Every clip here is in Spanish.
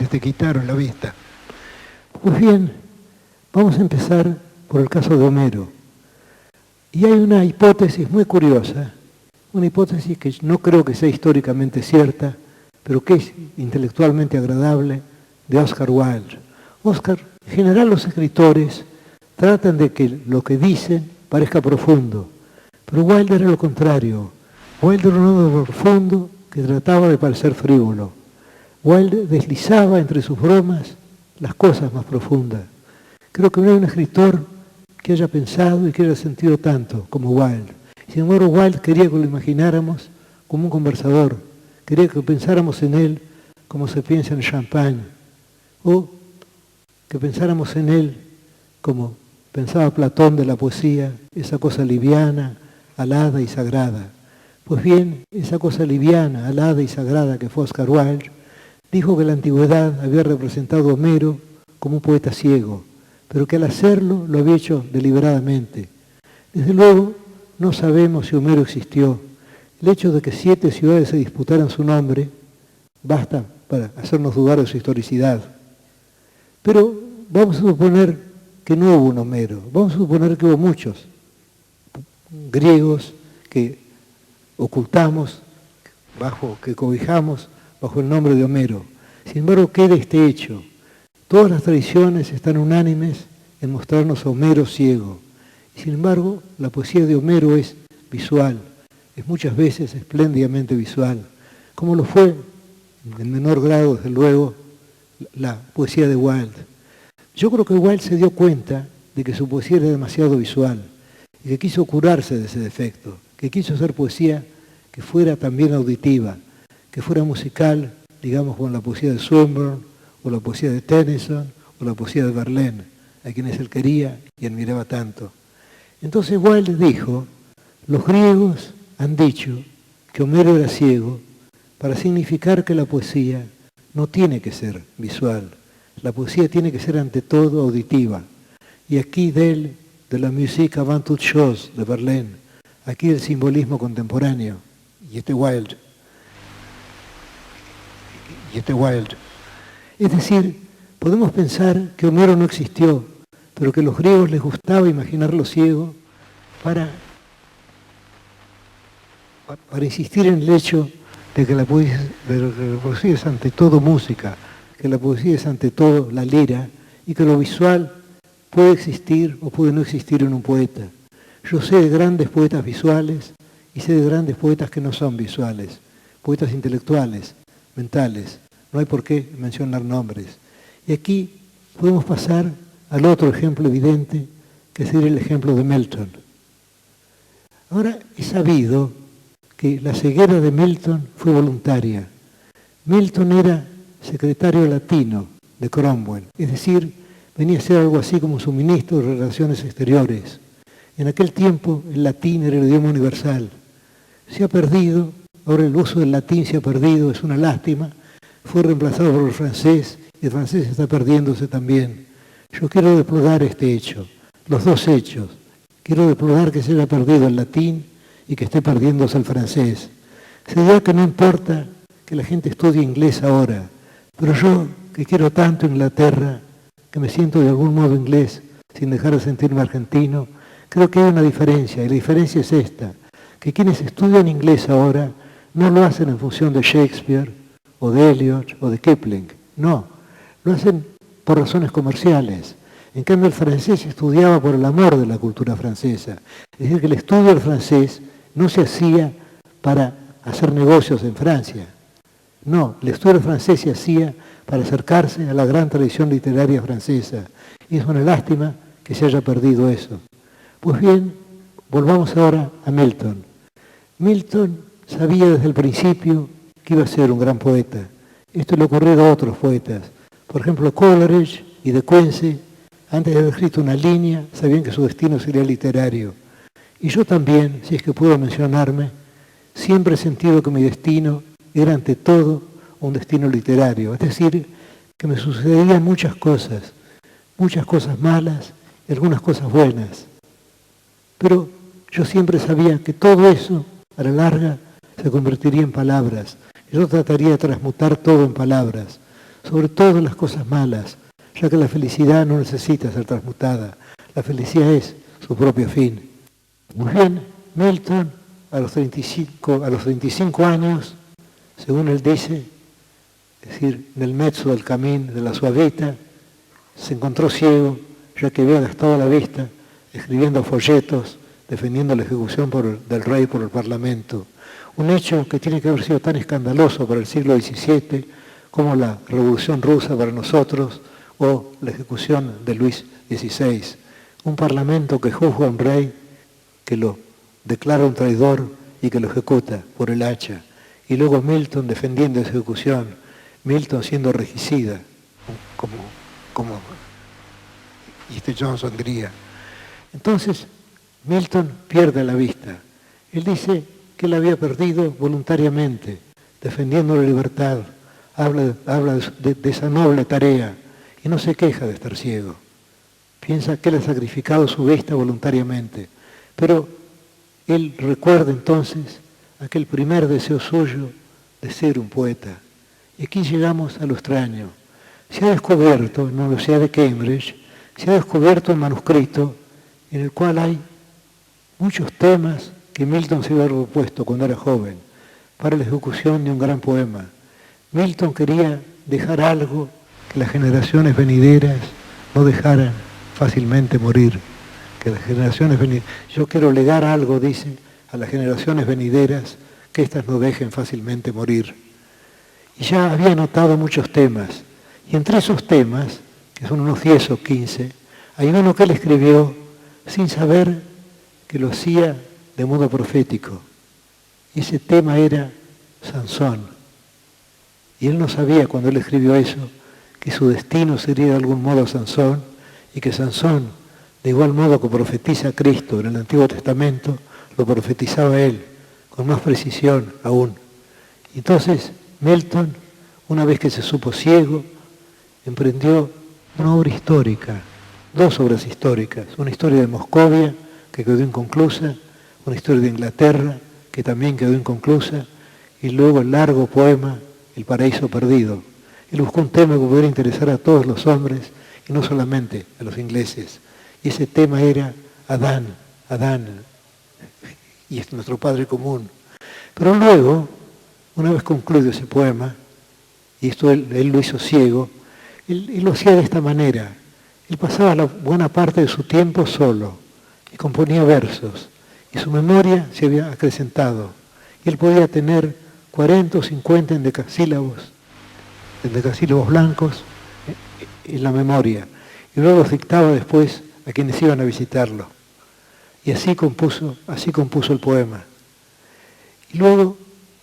se te quitaron la vista. Pues bien, vamos a empezar por el caso de Homero. Y hay una hipótesis muy curiosa, una hipótesis que no creo que sea históricamente cierta, pero que es intelectualmente agradable, de Oscar Wilde. En general los escritores tratan de que lo que dicen parezca profundo, pero Wilde era lo contrario. Wilde era un hombre profundo que trataba de parecer frívolo. Wilde deslizaba entre sus bromas las cosas más profundas. Creo que no hay un escritor que haya pensado y que haya sentido tanto como Wilde. Sin embargo, Wilde quería que lo imagináramos como un conversador, quería que pensáramos en él como se piensa en champagne, o que pensáramos en él como pensaba Platón de la poesía, esa cosa liviana, alada y sagrada. Pues bien, esa cosa liviana, alada y sagrada que fue Oscar Wilde, dijo que la antigüedad había representado a Homero como un poeta ciego, pero que al hacerlo lo había hecho deliberadamente. Desde luego, no sabemos si Homero existió. El hecho de que 7 ciudades se disputaran su nombre basta para hacernos dudar de su historicidad. Pero vamos a suponer que no hubo un Homero, vamos a suponer que hubo muchos griegos que ocultamos, que cobijamos bajo el nombre de Homero. Sin embargo, queda este hecho. Todas las tradiciones están unánimes en mostrarnos a Homero ciego. Y sin embargo, la poesía de Homero es visual, es muchas veces espléndidamente visual, como lo fue, en menor grado, desde luego, la poesía de Wilde. Yo creo que Wilde se dio cuenta de que su poesía era demasiado visual y que quiso curarse de ese defecto, que quiso hacer poesía que fuera también auditiva, que fuera musical, digamos, como la poesía de Swinburne, o la poesía de Tennyson, o la poesía de Verlaine, a quienes él quería y admiraba tanto. Entonces Wilde dijo, los griegos han dicho que Homero era ciego para significar que la poesía no tiene que ser visual, la poesía tiene que ser ante todo auditiva. Y aquí de la musique avant toute chose de Verlaine, aquí el simbolismo contemporáneo, y este Wilde. Es decir, podemos pensar que Homero no existió, pero que a los griegos les gustaba imaginarlo ciego para insistir en el hecho de que la poesía es ante todo música, que la poesía es ante todo la lira y que lo visual puede existir o puede no existir en un poeta. Yo sé de grandes poetas visuales y sé de grandes poetas que no son visuales, poetas intelectuales, mentales. No hay por qué mencionar nombres. Y aquí podemos pasar al otro ejemplo evidente, que sería el ejemplo de Milton. Ahora es sabido que la ceguera de Milton fue voluntaria. Milton era secretario latino de Cromwell, es decir, venía a ser algo así como su ministro de Relaciones Exteriores. En aquel tiempo el latín era el idioma universal. Se ha perdido, ahora el uso del latín se ha perdido, es una lástima. Fue reemplazado por el francés y el francés está perdiéndose también. Yo quiero deplorar este hecho, los dos hechos. Quiero deplorar que se haya perdido el latín y que esté perdiéndose el francés. Se dirá que no importa que la gente estudie inglés ahora, pero yo, que quiero tanto Inglaterra, que me siento de algún modo inglés, sin dejar de sentirme argentino, creo que hay una diferencia, y la diferencia es esta, que quienes estudian inglés ahora no lo hacen en función de Shakespeare, o de Eliot, o de Kipling, no, lo hacen por razones comerciales. En cambio, el francés se estudiaba por el amor de la cultura francesa. Es decir, que el estudio del francés no se hacía para hacer negocios en Francia. No, el estudio del francés se hacía para acercarse a la gran tradición literaria francesa. Y es una lástima que se haya perdido eso. Pues bien, volvamos ahora a Milton. Milton sabía desde el principio que iba a ser un gran poeta. Esto le ocurrió a otros poetas. Por ejemplo, Coleridge y De Quincey, antes de haber escrito una línea, sabían que su destino sería literario. Y yo también, si es que puedo mencionarme, siempre he sentido que mi destino era ante todo un destino literario. Es decir, que me sucedían muchas cosas malas y algunas cosas buenas. Pero yo siempre sabía que todo eso, a la larga, se convertiría en palabras. Yo trataría de transmutar todo en palabras. sobre todo las cosas malas, ya que la felicidad no necesita ser transmutada, la felicidad es su propio fin. Muy bien, Milton a los 35 años, según él dice, es decir, en el mezzo del camino de la Suavita, se encontró ciego, ya que había gastado la vista escribiendo folletos defendiendo la ejecución del rey por el Parlamento. Un hecho que tiene que haber sido tan escandaloso para el siglo XVII como la Revolución Rusa para nosotros o la ejecución de Luis XVI. Un Parlamento que juzga a un rey, que lo declara un traidor y que lo ejecuta por el hacha. Y luego Milton defendiendo esa ejecución, Milton siendo regicida, como Johnson diría. Entonces, Milton pierde la vista. Él dice que la había perdido voluntariamente, defendiendo la libertad. Habla de esa noble tarea y no se queja de estar ciego. Piensa que él ha sacrificado su vista voluntariamente. Pero él recuerda entonces aquel primer deseo suyo de ser un poeta. Y aquí llegamos a lo extraño. Se ha descubierto en la Universidad de Cambridge, se ha descubierto un manuscrito en el cual hay muchos temas que Milton se había propuesto cuando era joven para la ejecución de un gran poema. Milton quería dejar algo que las generaciones venideras no dejaran fácilmente morir. Que las generaciones venideras, yo quiero legar algo, dice, a las generaciones venideras, que éstas no dejen fácilmente morir. Y ya había anotado muchos temas, y entre esos temas, que son unos 10 o 15, hay uno que él escribió sin saber que lo hacía de modo profético. Y ese tema era Sansón. Y él no sabía cuando él escribió eso, que su destino sería de algún modo Sansón, y que Sansón, de igual modo que profetiza Cristo en el Antiguo Testamento, lo profetizaba él, con más precisión aún. Y entonces Milton, una vez que se supo ciego, emprendió una obra histórica, 2 obras históricas, una historia de Moscovia, que quedó inconclusa, una historia de Inglaterra, que también quedó inconclusa, y luego el largo poema El paraíso perdido. Él buscó un tema que pudiera interesar a todos los hombres, y no solamente a los ingleses. Y ese tema era Adán, Adán, y es nuestro Padre común. Pero luego, una vez concluido ese poema, y esto él lo hizo ciego, él lo hacía de esta manera. Él pasaba la buena parte de su tiempo solo y componía versos. Y su memoria se había acrecentado. Y él podía tener 40 o 50 endecasílabos blancos en la memoria. Y luego los dictaba después a quienes iban a visitarlo. Y así compuso el poema. Y luego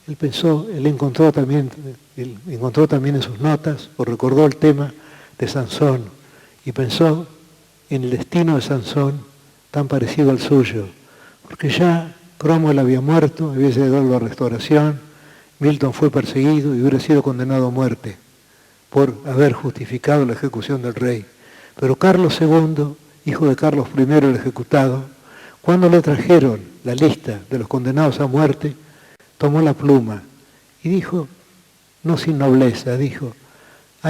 él encontró también en sus notas, o recordó el tema de Sansón, y pensó en el destino de Sansón tan parecido al suyo, porque ya Cromwell había muerto, había llegado la restauración, Milton fue perseguido y hubiera sido condenado a muerte por haber justificado la ejecución del rey. Pero Carlos II, hijo de Carlos I el ejecutado, cuando le trajeron la lista de los condenados a muerte, tomó la pluma y dijo, no sin nobleza, dijo,